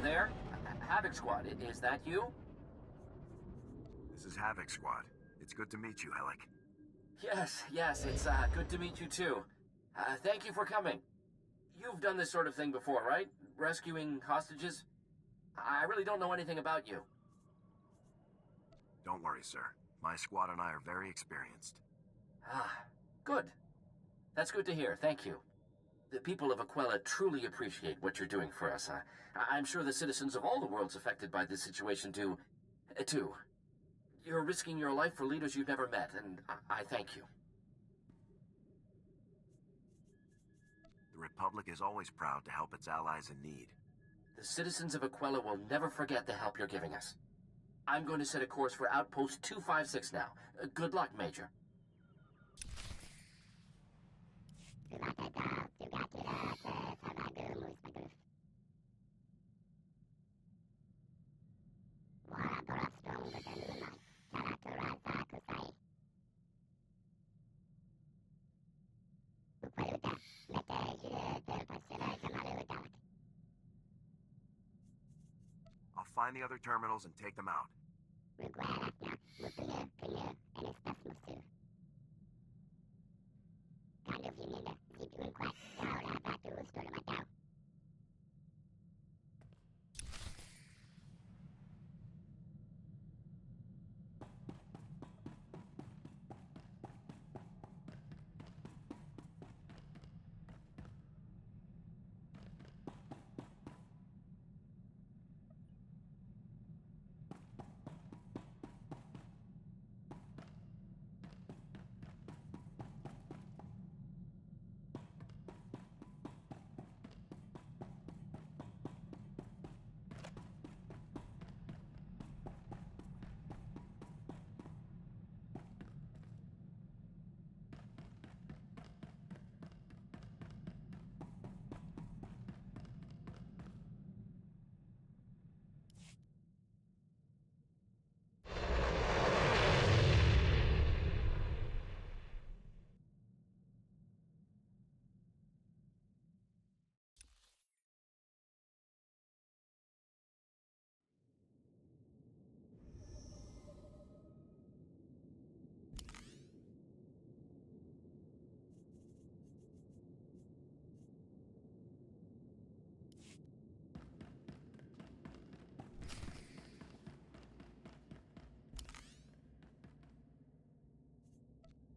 there? Havoc Squad, is that you? This is Havoc Squad. It's good to meet you, Helic. Yes, it's good to meet you too. Thank you for coming. You've done this sort of thing before, right? Rescuing hostages? I really don't know anything about you. Don't worry, sir. My squad and I are very experienced. Good. That's good to hear, thank you. The people of Aquila truly appreciate what you're doing for us. I'm sure the citizens of all the worlds affected by this situation do, too. You're risking your life for leaders you've never met, and I thank you. The Republic is always proud to help its allies in need. The citizens of Aquila will never forget the help you're giving us. I'm going to set a course for Outpost 256 now. Good luck, Major. I'll find the other terminals and take them out.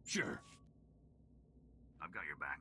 Sure. I've got your back.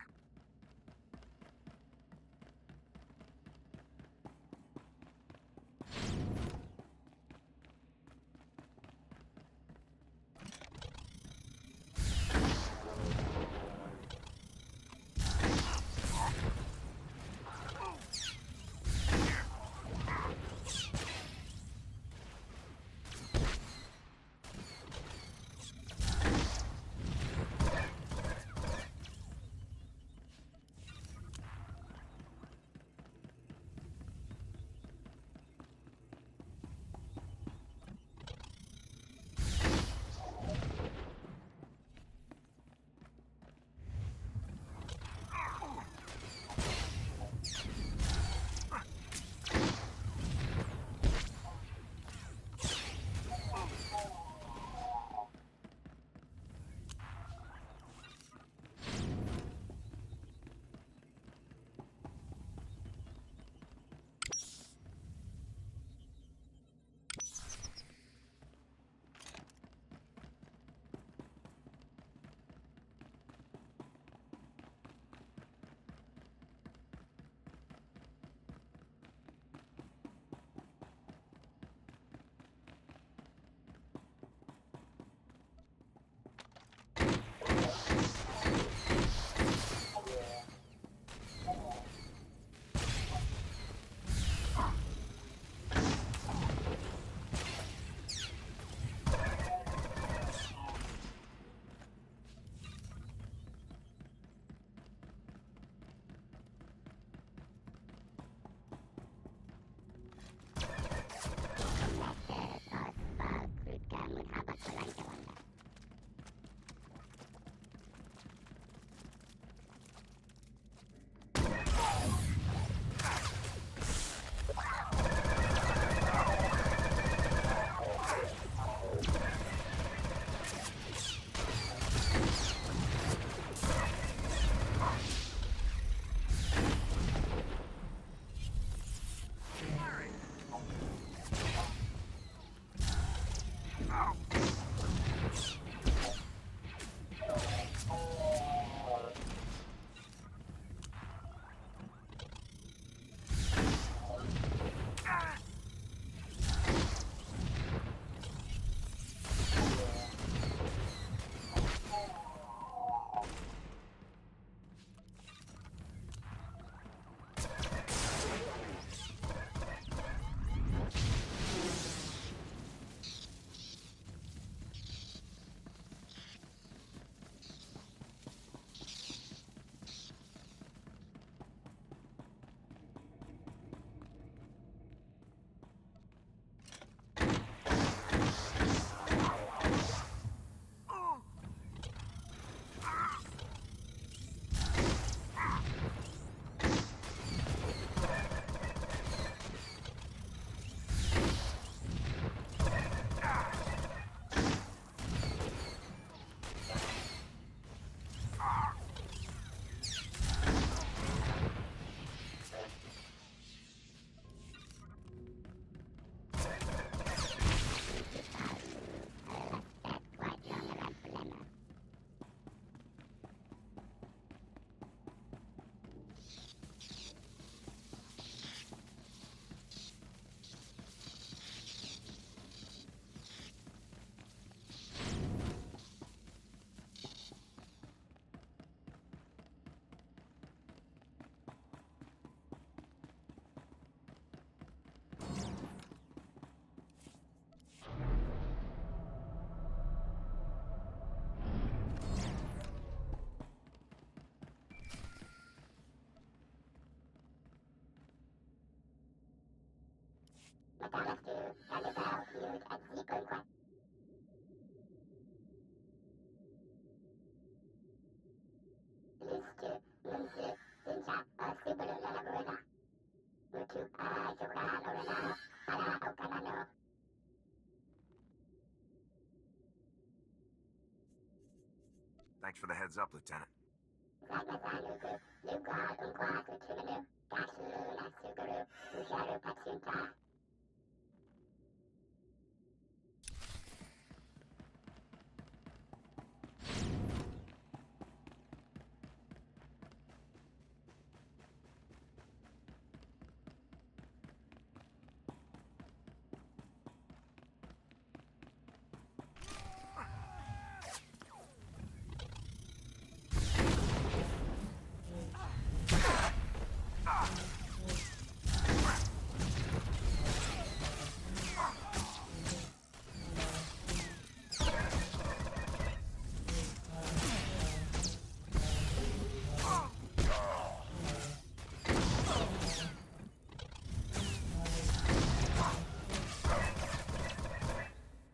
Thanks for the heads up, Lieutenant.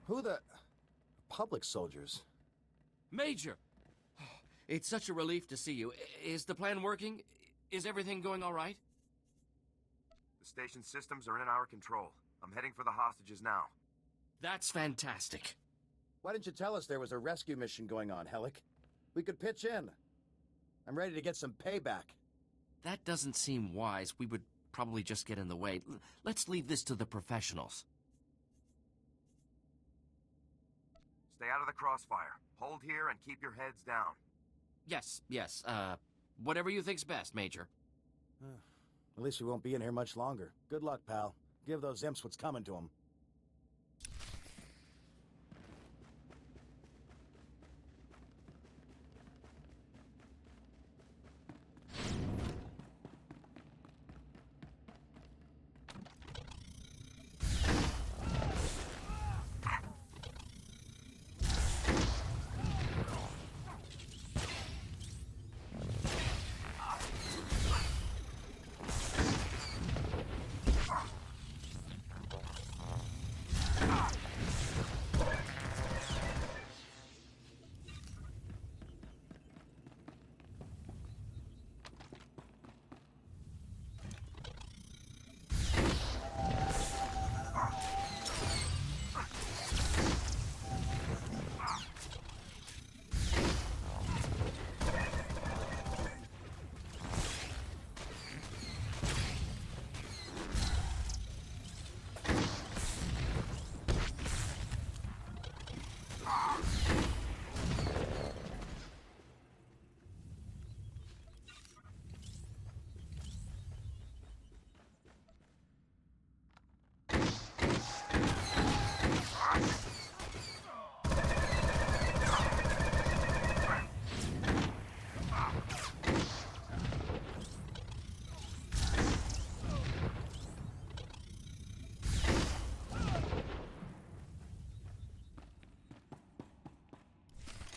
Who the... public soldiers? Major! It's such a relief to see you. Is the plan working? Is everything going all right? The station systems are in our control. I'm heading for the hostages now. That's fantastic. Why didn't you tell us there was a rescue mission going on, Hellick? We could pitch in. I'm ready to get some payback. That doesn't seem wise. We would probably just get in the way. Let's leave this to the professionals. Stay out of the crossfire. Hold here and keep your heads down. Yes. Whatever you think's best, Major. At least we won't be in here much longer. Good luck, pal. Give those imps what's coming to them.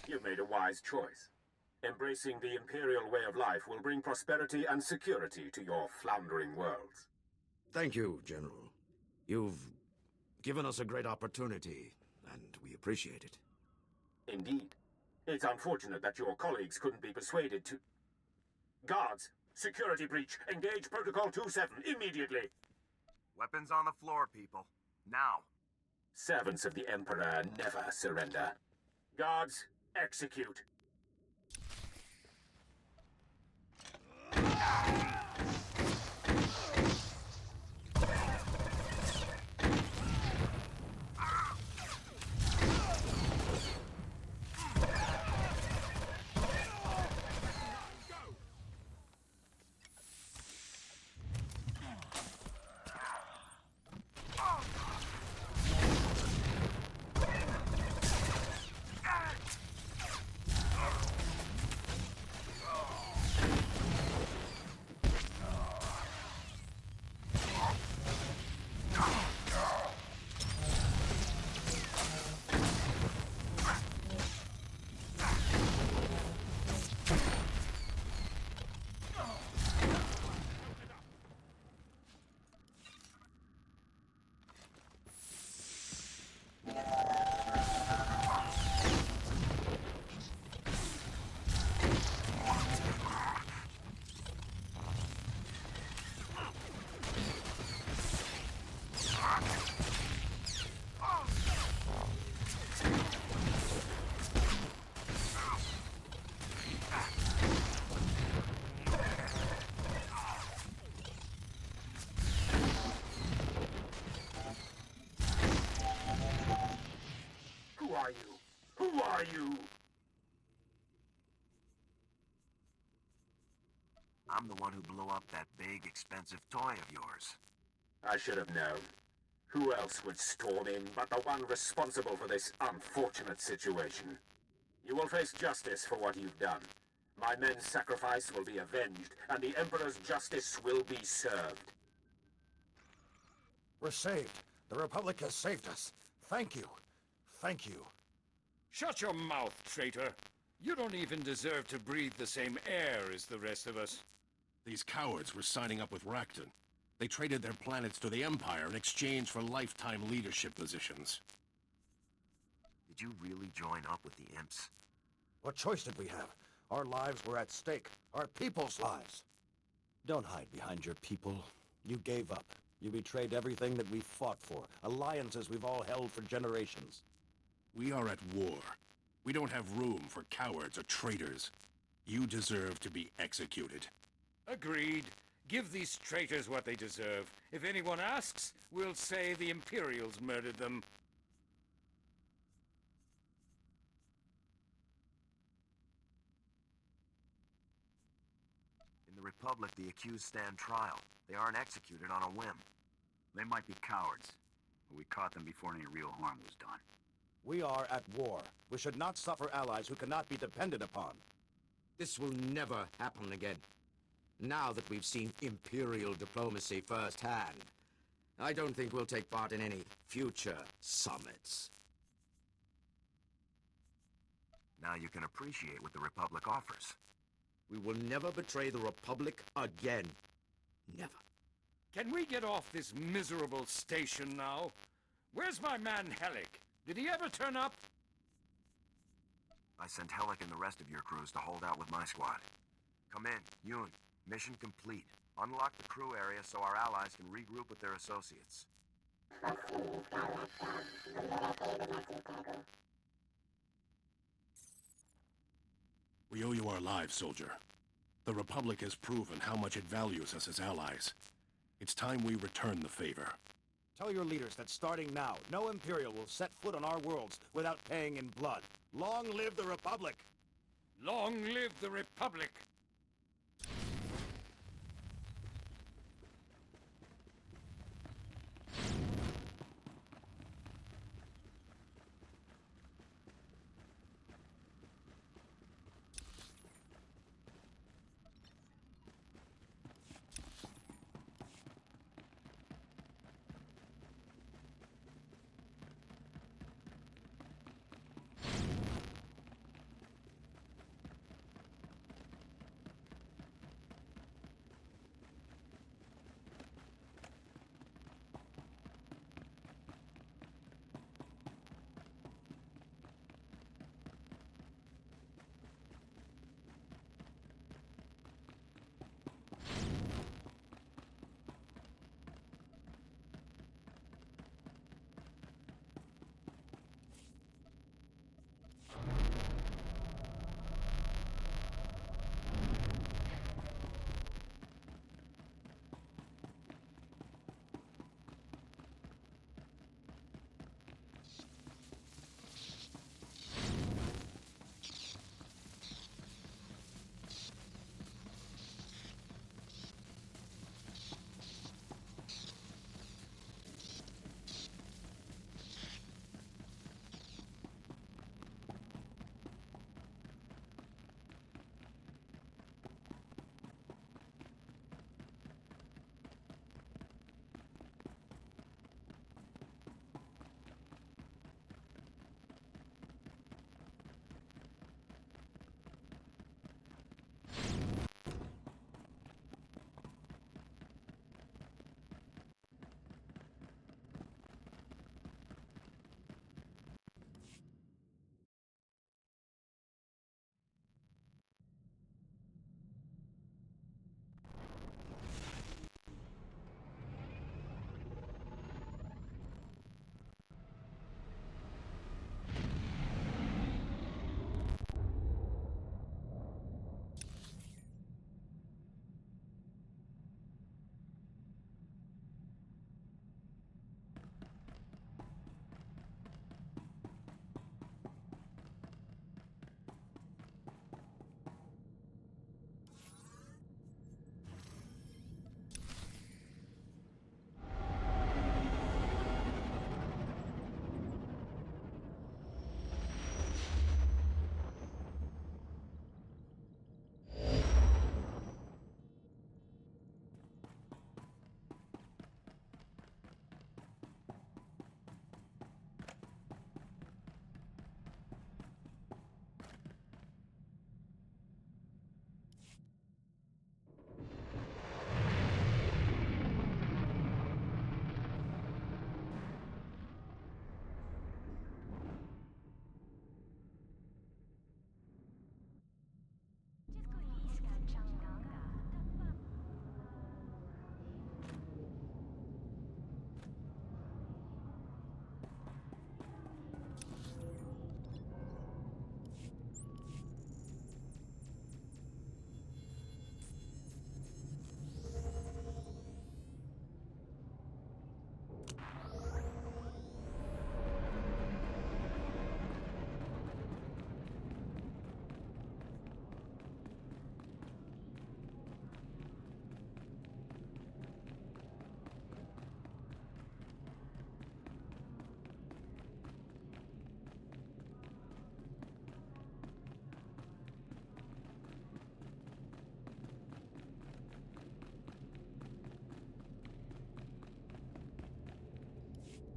You made a wise choice. Embracing the Imperial way of life will bring prosperity and security to your floundering worlds. Thank you, General. You've given us a great opportunity, and we appreciate it. Indeed. It's unfortunate that your colleagues couldn't be persuaded to... Guards! Security breach! Engage Protocol 2-7 immediately! Weapons on the floor, people. Now. Servants of the Emperor never surrender. Guards, execute. you... I'm the one who blew up that big, expensive toy of yours. I should have known. Who else would storm in but the one responsible for this unfortunate situation? You will face justice for what you've done. My men's sacrifice will be avenged, and the Emperor's justice will be served. We're saved. The Republic has saved us. Thank you. Thank you. Shut your mouth, traitor. You don't even deserve to breathe the same air as the rest of us. These cowards were signing up with Rakton. They traded their planets to the Empire in exchange for lifetime leadership positions. Did you really join up with the imps? What choice did we have? Our lives were at stake. Our people's lives. Don't hide behind your people. You gave up. You betrayed everything that we fought for. Alliances we've all held for generations. We are at war. We don't have room for cowards or traitors. You deserve to be executed. Agreed. Give these traitors what they deserve. If anyone asks, we'll say the Imperials murdered them. In the Republic, the accused stand trial. They aren't executed on a whim. They might be cowards, but we caught them before any real harm was done. We are at war. We should not suffer allies who cannot be depended upon. This will never happen again. Now that we've seen Imperial diplomacy firsthand, I don't think we'll take part in any future summits. Now you can appreciate what the Republic offers. We will never betray the Republic again. Never. Can we get off this miserable station now? Where's my man Hellick? Did he ever turn up? I sent Hellick and the rest of your crews to hold out with my squad. Come in, Yoon. Mission complete. Unlock the crew area so our allies can regroup with their associates. We owe you our lives, soldier. The Republic has proven how much it values us as allies. It's time we return the favor. Tell your leaders that starting now, no Imperial will set foot on our worlds without paying in blood. Long live the Republic! Long live the Republic!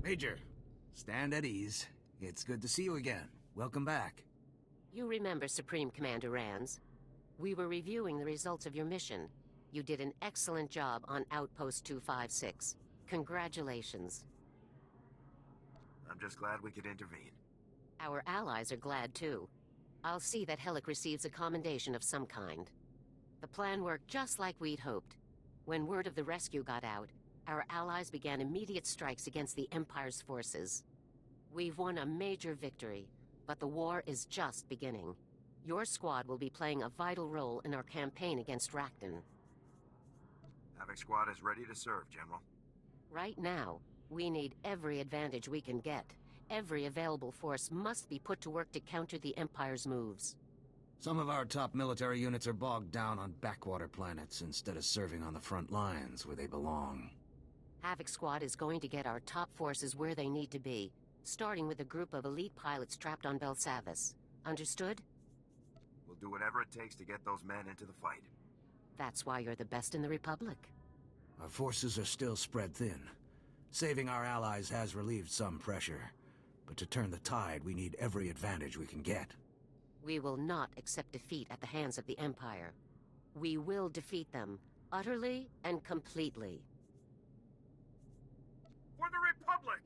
Major, stand at ease. It's good to see you again. Welcome back. You remember Supreme Commander Rands? We were reviewing the results of your mission. You did an excellent job on Outpost 256. Congratulations. I'm just glad we could intervene. Our allies are glad too. I'll see that Hellick receives a commendation of some kind. The plan worked just like we'd hoped. When word of the rescue got out, our allies began immediate strikes against the Empire's forces. We've won a major victory, but the war is just beginning. Your squad will be playing a vital role in our campaign against Rakton. Havoc Squad is ready to serve, General. Right now, we need every advantage we can get. Every available force must be put to work to counter the Empire's moves. Some of our top military units are bogged down on backwater planets instead of serving on the front lines where they belong. Havoc Squad is going to get our top forces where they need to be, starting with a group of elite pilots trapped on Belsavis. Understood? We'll do whatever it takes to get those men into the fight. That's why you're the best in the Republic. Our forces are still spread thin. Saving our allies has relieved some pressure. But to turn the tide, we need every advantage we can get. We will not accept defeat at the hands of the Empire. We will defeat them, utterly and completely. For the Republic!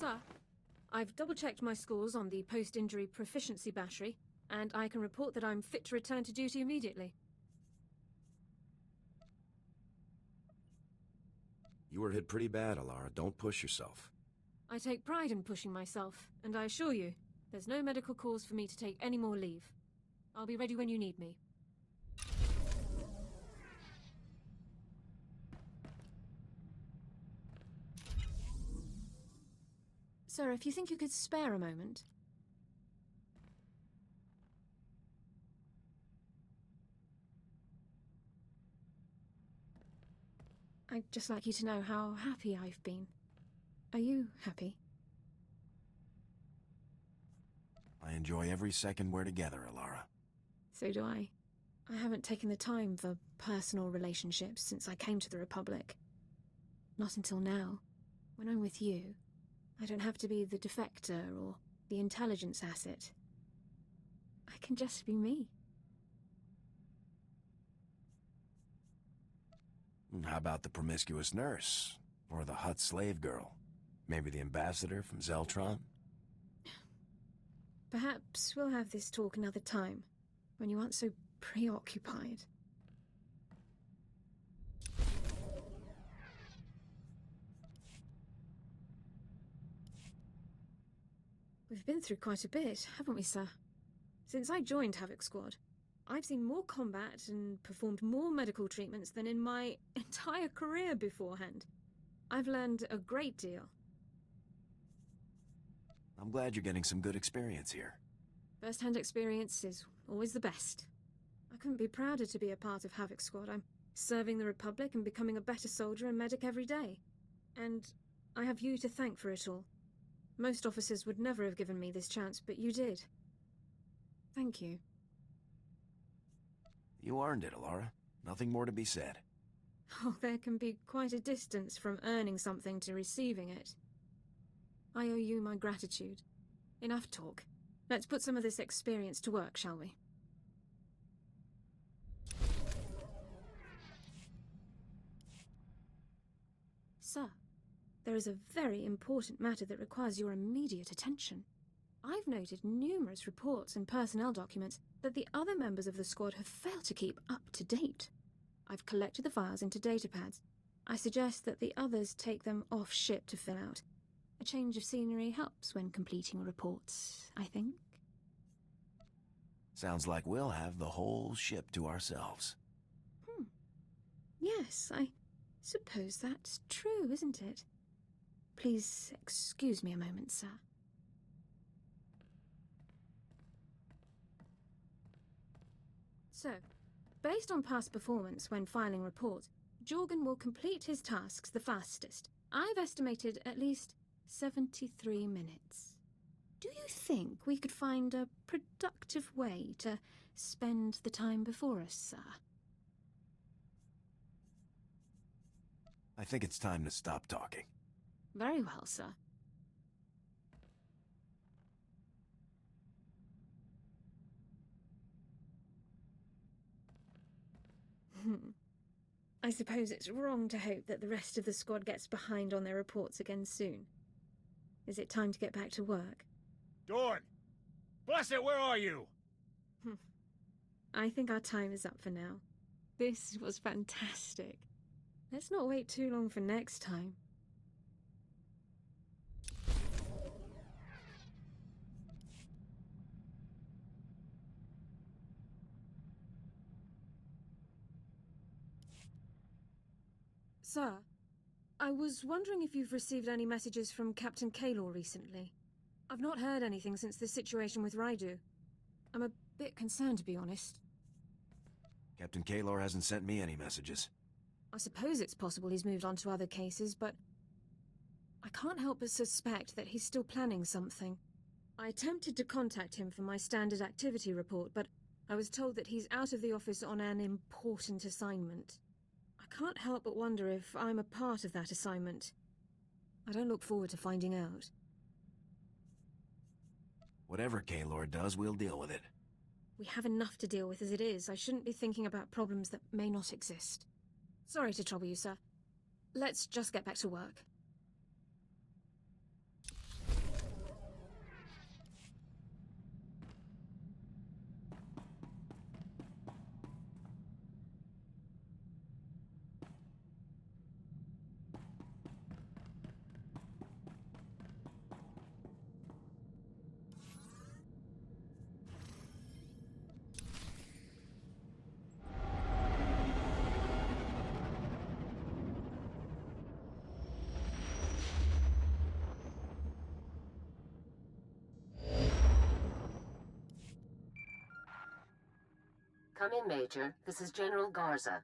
Sir, I've double-checked my scores on the post-injury proficiency battery, and I can report that I'm fit to return to duty immediately. You were hit pretty bad, Alara. Don't push yourself. I take pride in pushing myself, and I assure you, there's no medical cause for me to take any more leave. I'll be ready when you need me. Sir, if you think you could spare a moment. I'd just like you to know how happy I've been. Are you happy? I enjoy every second we're together, Alara. So do I. I haven't taken the time for personal relationships since I came to the Republic. Not until now. When I'm with you, I don't have to be the defector or the intelligence asset. I can just be me. How about the promiscuous nurse? Or the hut slave girl? Maybe the ambassador from Zeltron? Perhaps we'll have this talk another time, when you aren't so preoccupied. We've been through quite a bit, haven't we, sir? Since I joined Havoc Squad, I've seen more combat and performed more medical treatments than in my entire career beforehand. I've learned a great deal. I'm glad you're getting some good experience here. First-hand experience is always the best. I couldn't be prouder to be a part of Havoc Squad. I'm serving the Republic and becoming a better soldier and medic every day. And I have you to thank for it all. Most officers would never have given me this chance, but you did. Thank you. You earned it, Alara. Nothing more to be said. Oh, there can be quite a distance from earning something to receiving it. I owe you my gratitude. Enough talk. Let's put some of this experience to work, shall we? Sir, there is a very important matter that requires your immediate attention. I've noted numerous reports and personnel documents that the other members of the squad have failed to keep up to date. I've collected the files into datapads. I suggest that the others take them off ship to fill out. A change of scenery helps when completing reports, I think. Sounds like we'll have the whole ship to ourselves. Yes, I suppose that's true, isn't it? Please excuse me a moment, sir. So, based on past performance when filing reports, Jorgen will complete his tasks the fastest. I've estimated at least 73 minutes. Do you think we could find a productive way to spend the time before us, sir? I think it's time to stop talking. Very well, sir. I suppose it's wrong to hope that the rest of the squad gets behind on their reports again soon. Is it time to get back to work? Dorn! Bless it, where are you? I think our time is up for now. This was fantastic. Let's not wait too long for next time. Sir, I was wondering if you've received any messages from Captain Kaylor recently. I've not heard anything since the situation with Raidu. I'm a bit concerned, to be honest. Captain Kaylor hasn't sent me any messages. I suppose it's possible he's moved on to other cases, but I can't help but suspect that he's still planning something. I attempted to contact him for my standard activity report, but I was told that he's out of the office on an important assignment. I can't help but wonder if I'm a part of that assignment. I don't look forward to finding out. Whatever Kaylor does, we'll deal with it. We have enough to deal with as it is. I shouldn't be thinking about problems that may not exist. Sorry to trouble you, sir. Let's just get back to work. Come in, Major. This is General Garza.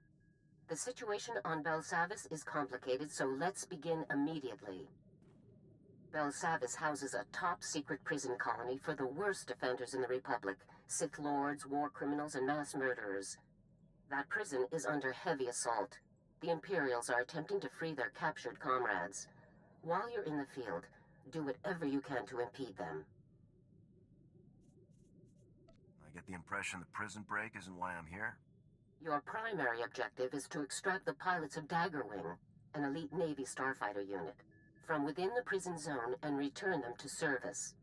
The situation on Belsavis is complicated, so let's begin immediately. Belsavis houses a top-secret prison colony for the worst offenders in the Republic, Sith Lords, war criminals, and mass murderers. That prison is under heavy assault. The Imperials are attempting to free their captured comrades. While you're in the field, do whatever you can to impede them. I get the impression the prison break isn't why I'm here. Your primary objective is to extract the pilots of Daggerwing, an elite Navy starfighter unit, from within the prison zone and return them to service.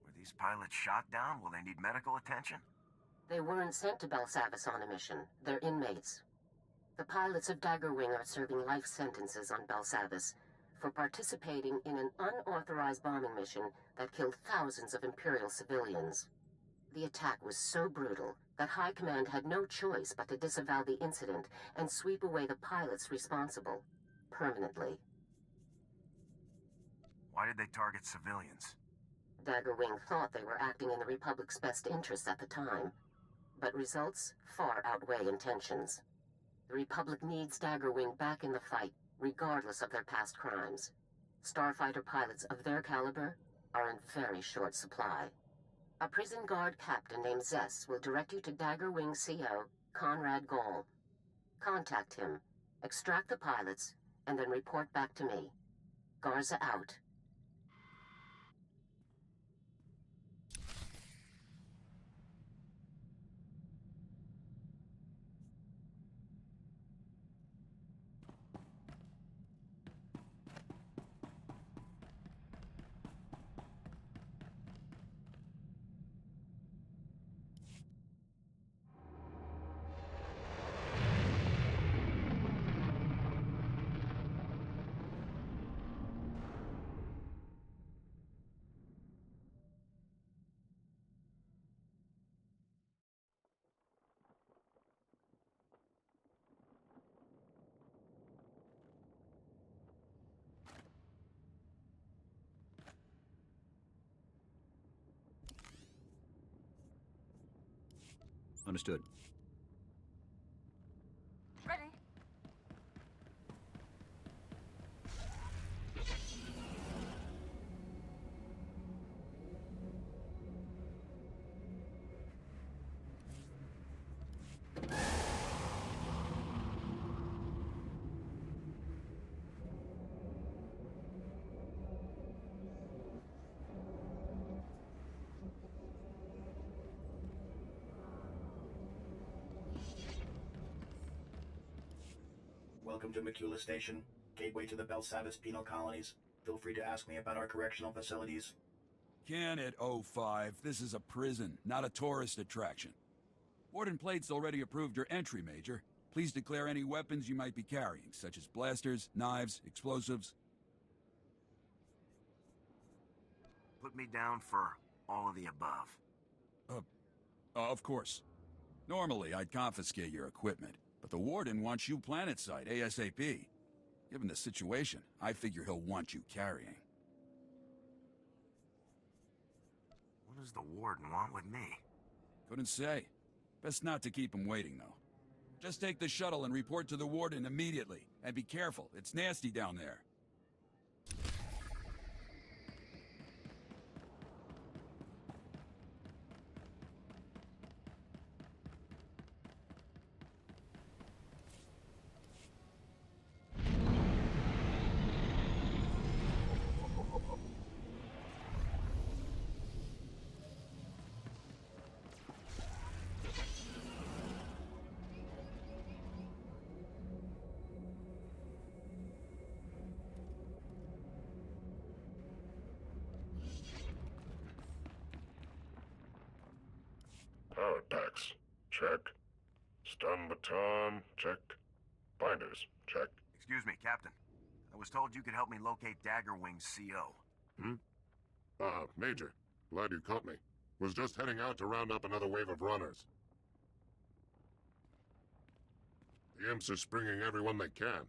Were these pilots shot down? Will they need medical attention? They weren't sent to Belsavis on a mission. They're inmates. The pilots of Daggerwing are serving life sentences on Belsavis for participating in an unauthorized bombing mission that killed thousands of Imperial civilians. The attack was so brutal that High Command had no choice but to disavow the incident and sweep away the pilots responsible, permanently. Why did they target civilians? Daggerwing thought they were acting in the Republic's best interests at the time, but results far outweigh intentions. The Republic needs Daggerwing back in the fight, regardless of their past crimes. Starfighter pilots of their caliber are in very short supply. A prison guard captain named Zess will direct you to Daggerwing CO, Conrad Gall. Contact him, extract the pilots, and then report back to me. Garza out. Understood. Ready. Welcome to Makula Station, gateway to the Belsavis penal colonies. Feel free to ask me about our correctional facilities. Can it, 05? This is a prison, not a tourist attraction. Warden Plate's already approved your entry, Major. Please declare any weapons you might be carrying, such as blasters, knives, explosives. Put me down for all of the above. Of course. Normally, I'd confiscate your equipment, but the Warden wants you planetside ASAP. Given the situation, I figure he'll want you carrying. What does the Warden want with me? Couldn't say. Best not to keep him waiting, though. Just take the shuttle and report to the Warden immediately. And be careful, it's nasty down there. Power packs. Check. Stun baton. Check. Binders. Check. Excuse me, Captain. I was told you could help me locate Daggerwing's CO. Major. Glad you caught me. Was just heading out to round up another wave of runners. The imps are springing everyone they can.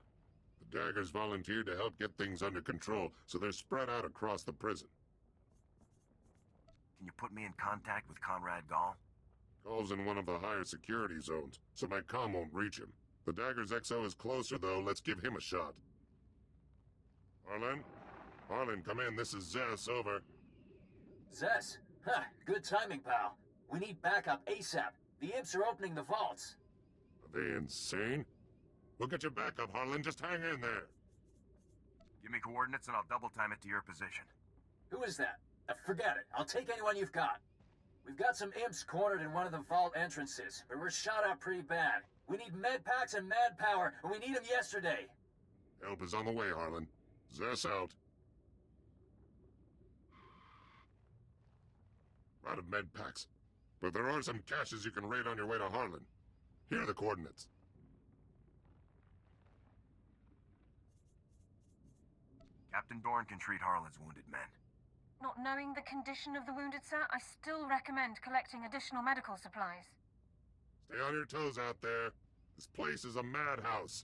The Daggers volunteered to help get things under control, so they're spread out across the prison. Can you put me in contact with Conrad Gall? Gall's in one of the higher security zones, so my comm won't reach him. The Dagger's XO is closer, though. Let's give him a shot. Harlan? Harlan, come in. This is Zess. Over. Zess? Huh, good timing, pal. We need backup ASAP. The imps are opening the vaults. Are they insane? We'll get your backup, Harlan. Just hang in there. Give me coordinates and I'll double time it to your position. Who is that? Forget it. I'll take anyone you've got. We've got some imps cornered in one of the vault entrances, but we're shot up pretty bad. We need med packs and mad power, and we need them yesterday. Help is on the way, Harlan. Zess out. Out of med packs. But there are some caches you can raid on your way to Harlan. Here are the coordinates. Captain Dorn can treat Harlan's wounded men. Not knowing the condition of the wounded, sir, I still recommend collecting additional medical supplies. Stay on your toes out there. This place is a madhouse.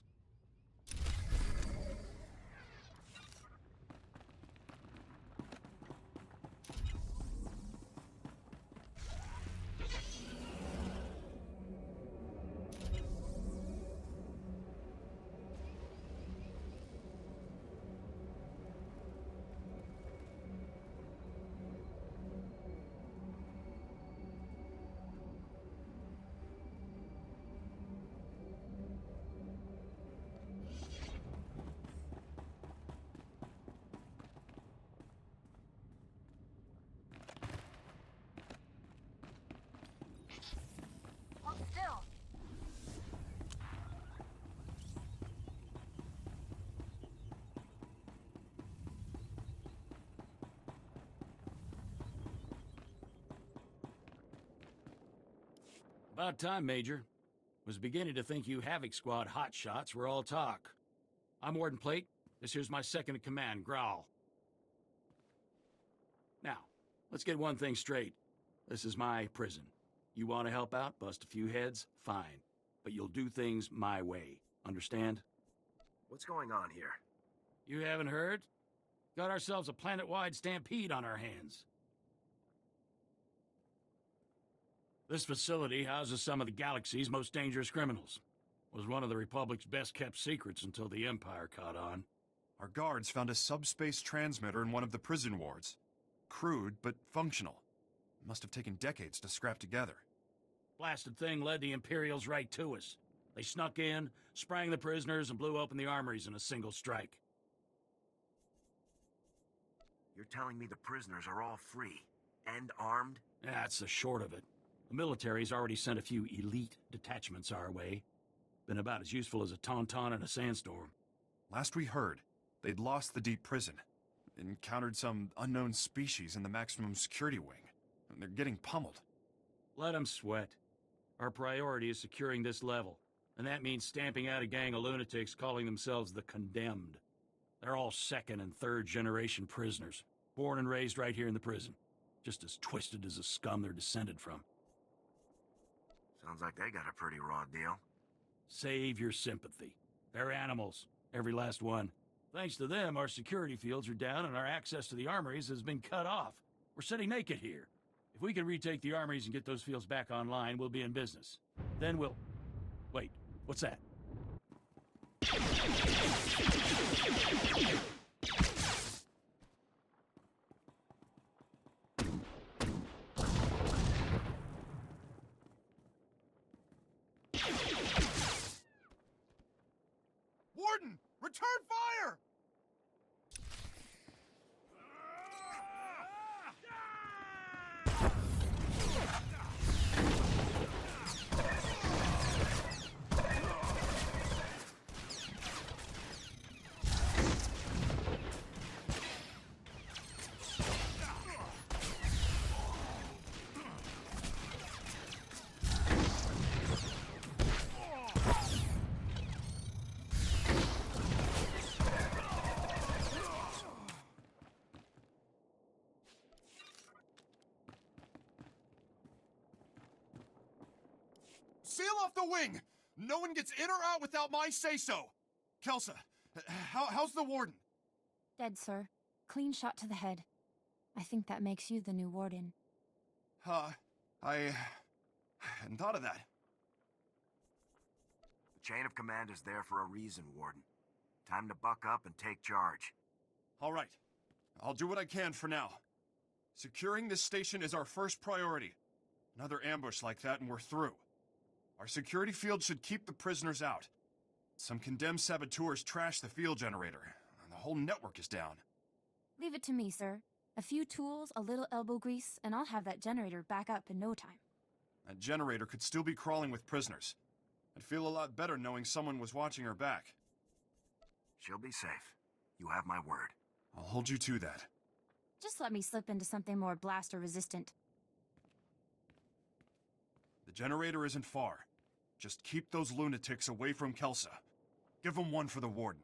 Hold still. About time, Major. Was beginning to think you Havoc Squad hotshots were all talk. I'm Ord Mantell. This here's my second-in-command, Growl. Now, let's get one thing straight. This is my prison. You want to help out, bust a few heads, fine. But you'll do things my way. Understand? What's going on here? You haven't heard? Got ourselves a planet-wide stampede on our hands. This facility houses some of the galaxy's most dangerous criminals. Was one of the Republic's best-kept secrets until the Empire caught on. Our guards found a subspace transmitter in one of the prison wards. Crude, but functional. Must have taken decades to scrap together. Blasted thing led the Imperials right to us. They snuck in, sprang the prisoners, and blew open the armories in a single strike. You're telling me the prisoners are all free and armed? That's the short of it. The military's already sent a few elite detachments our way. Been about as useful as a tauntaun in a sandstorm. Last we heard, they'd lost the deep prison. Encountered some unknown species in the maximum security wing. And they're getting pummeled. Let them sweat. Our priority is securing this level. And that means stamping out a gang of lunatics calling themselves the Condemned. They're all second and third generation prisoners. Born and raised right here in the prison. Just as twisted as the scum they're descended from. Sounds like they got a pretty raw deal. Save your sympathy. They're animals. Every last one. Thanks to them, our security fields are down and our access to the armories has been cut off. We're sitting naked here. If we can retake the armories and get those fields back online, we'll be in business. Then we'll... Wait, what's that? Warden! Return fire! Seal off the wing! No one gets in or out without my say-so! Kelsa, how's the warden? Dead, sir. Clean shot to the head. I think that makes you the new warden. I hadn't thought of that. The chain of command is there for a reason, Warden. Time to buck up and take charge. All right. I'll do what I can for now. Securing this station is our first priority. Another ambush like that and we're through. Our security field should keep the prisoners out. Some condemned saboteurs trashed the field generator, and the whole network is down. Leave it to me, sir. A few tools, a little elbow grease, and I'll have that generator back up in no time. That generator could still be crawling with prisoners. I'd feel a lot better knowing someone was watching her back. She'll be safe. You have my word. I'll hold you to that. Just let me slip into something more blaster-resistant. The generator isn't far. Just keep those lunatics away from Kelsa. Give them one for the warden.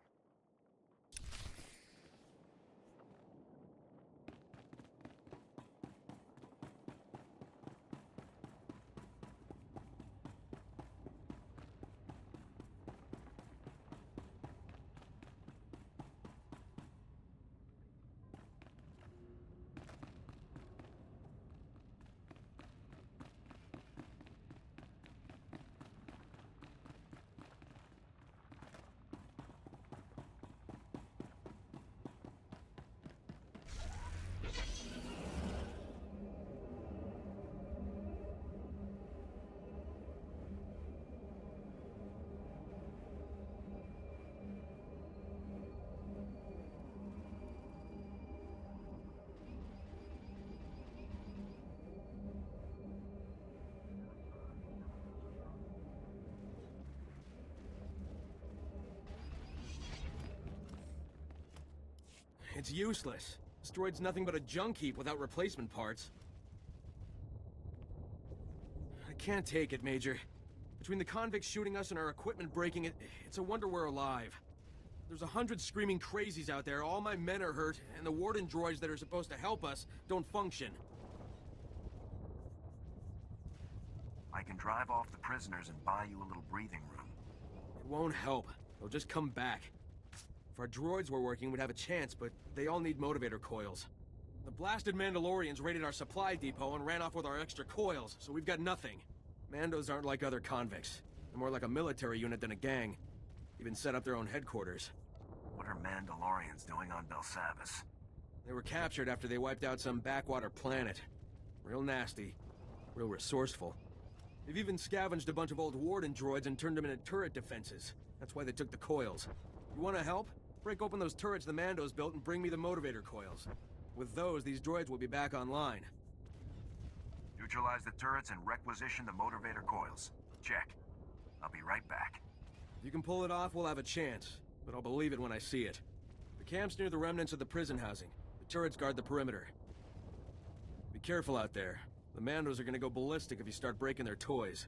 It's useless. This droid's nothing but a junk heap without replacement parts. I can't take it, Major. Between the convicts shooting us and our equipment breaking, it's a wonder we're alive. There's 100 screaming crazies out there, all my men are hurt, and the warden droids that are supposed to help us don't function. I can drive off the prisoners and buy you a little breathing room. It won't help. They'll just come back. If our droids were working, we'd have a chance, but they all need motivator coils. The blasted Mandalorians raided our supply depot and ran off with our extra coils, so we've got nothing. Mandos aren't like other convicts. They're more like a military unit than a gang. Even set up their own headquarters. What are Mandalorians doing on Belsavis? They were captured after they wiped out some backwater planet. Real nasty. Real resourceful. They've even scavenged a bunch of old warden droids and turned them into turret defenses. That's why they took the coils. You wanna help? Break open those turrets the Mandos built and bring me the motivator coils. With those, these droids will be back online. Neutralize the turrets and requisition the motivator coils. Check. I'll be right back. If you can pull it off, we'll have a chance. But I'll believe it when I see it. The camp's near the remnants of the prison housing. The turrets guard the perimeter. Be careful out there. The Mandos are gonna go ballistic if you start breaking their toys.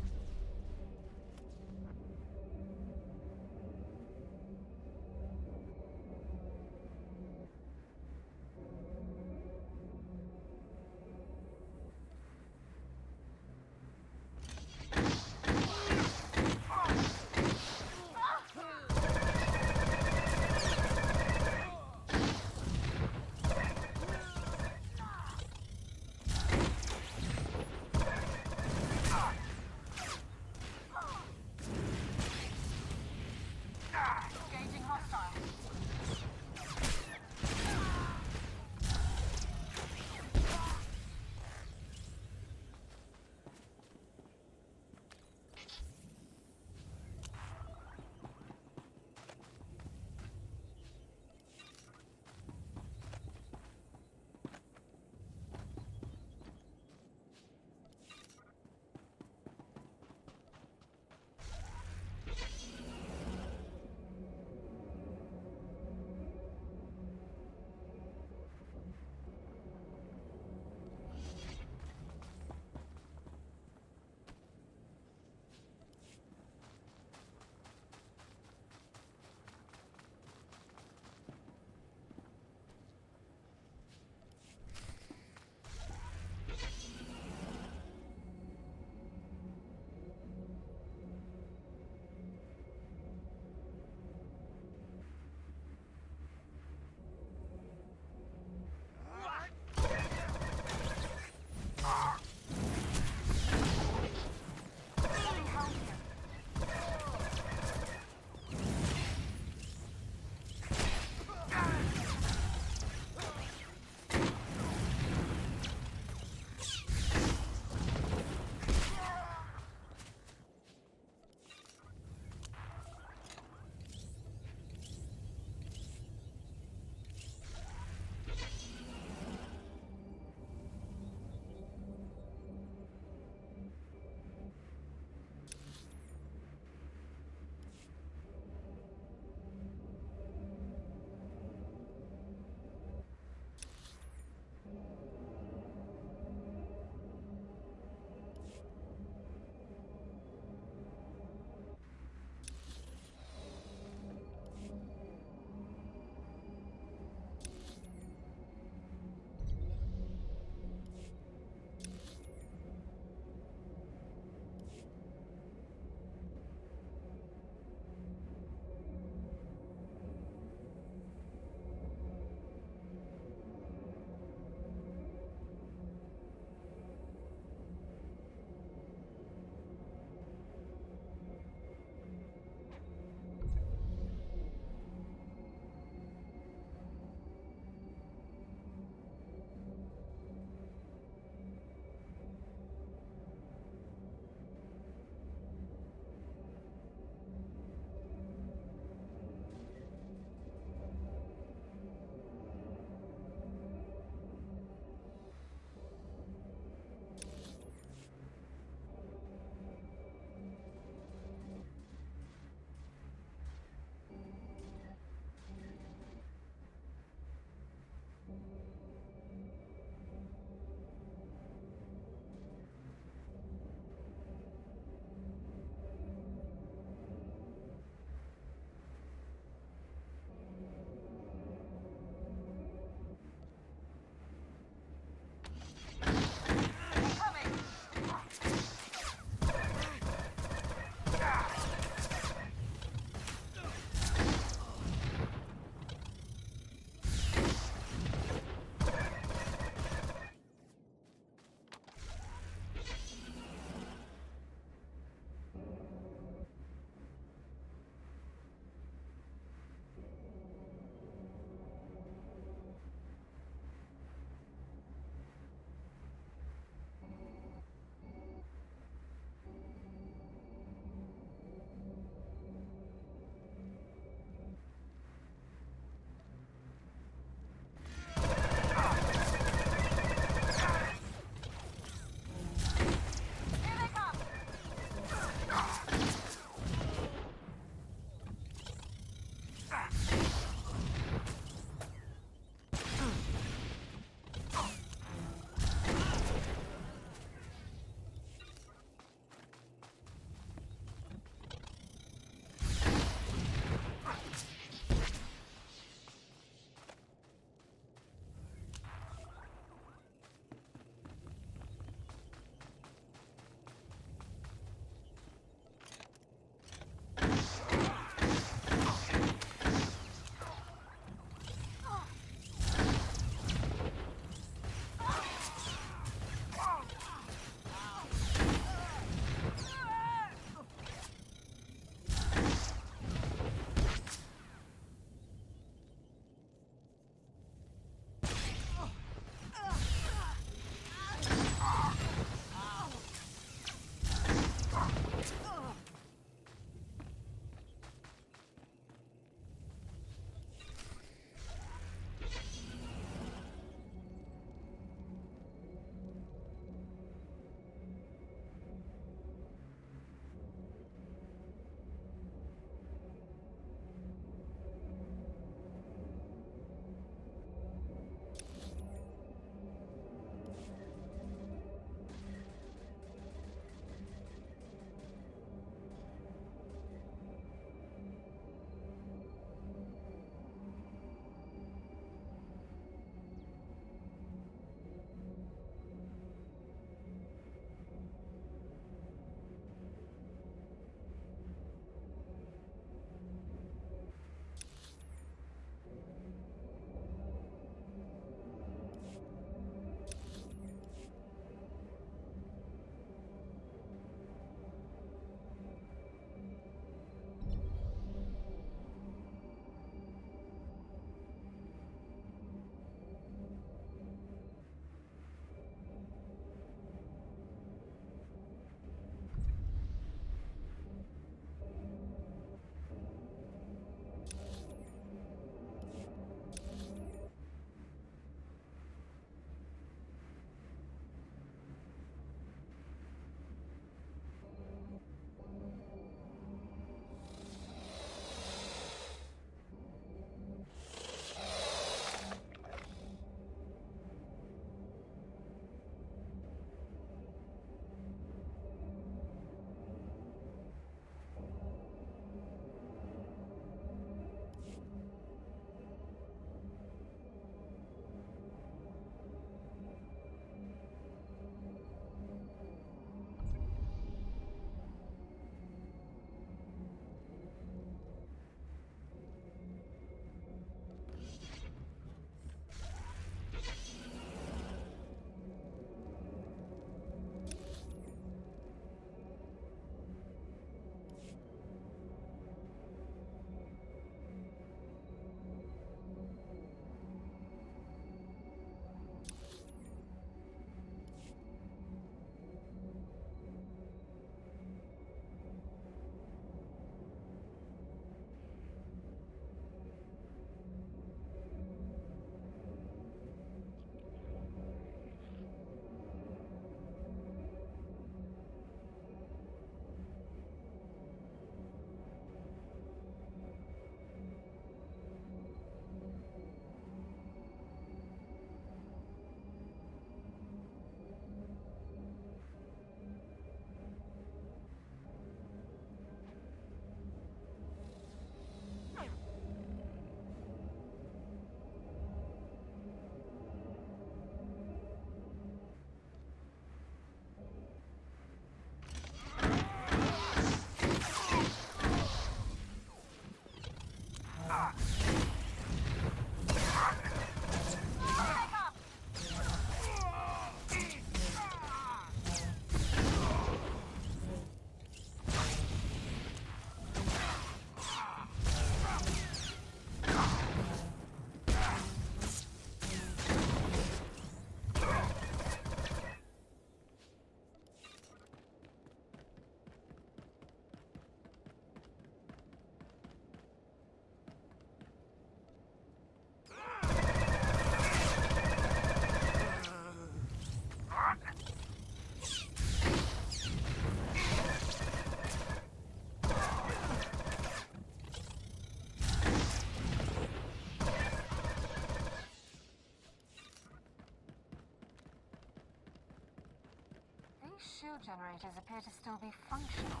shield generators appear to still be functional.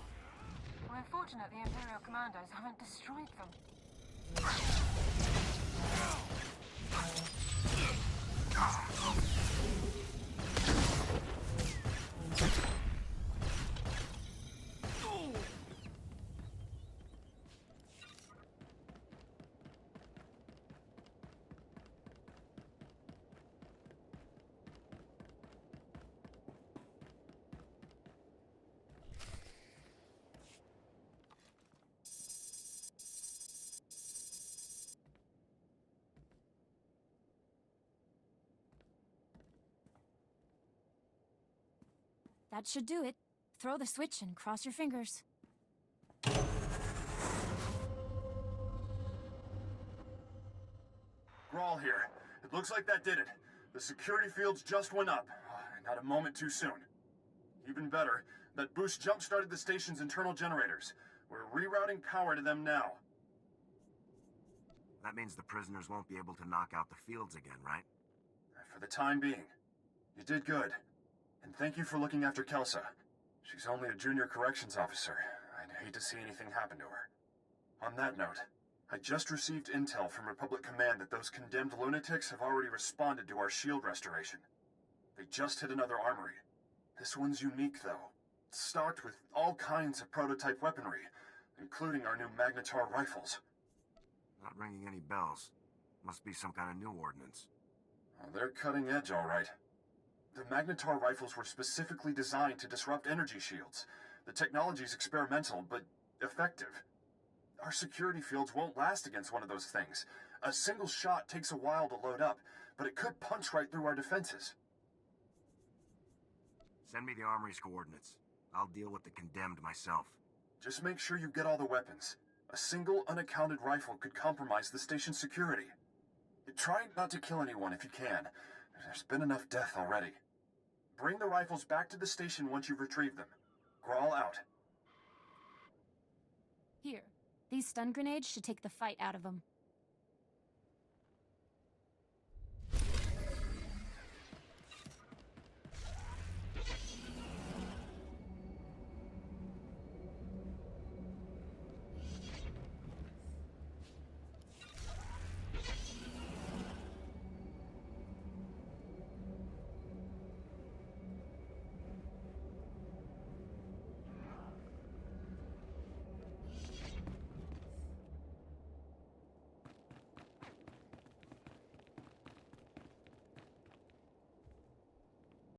We're fortunate the Imperial commandos haven't destroyed them. That should do it. Throw the switch and cross your fingers. Grawl here. It looks like that did it. The security fields just went up. Not a moment too soon. Even better, that boost jump-started the station's internal generators. We're rerouting power to them now. That means the prisoners won't be able to knock out the fields again, right? For the time being. You did good. And thank you for looking after Kelsa. She's only a junior corrections officer. I'd hate to see anything happen to her. On that note, I just received intel from Republic Command that those condemned lunatics have already responded to our shield restoration. They just hit another armory. This one's unique, though. It's stocked with all kinds of prototype weaponry, including our new Magnetar rifles. Not ringing any bells. Must be some kind of new ordnance. Well, they're cutting edge, all right. The Magnetar rifles were specifically designed to disrupt energy shields. The technology's experimental, but effective. Our security fields won't last against one of those things. A single shot takes a while to load up, but it could punch right through our defenses. Send me the armory's coordinates. I'll deal with the condemned myself. Just make sure you get all the weapons. A single unaccounted rifle could compromise the station's security. Try not to kill anyone if you can. There's been enough death already. Bring the rifles back to the station once you've retrieved them. Grawl out. Here. These stun grenades should take the fight out of them.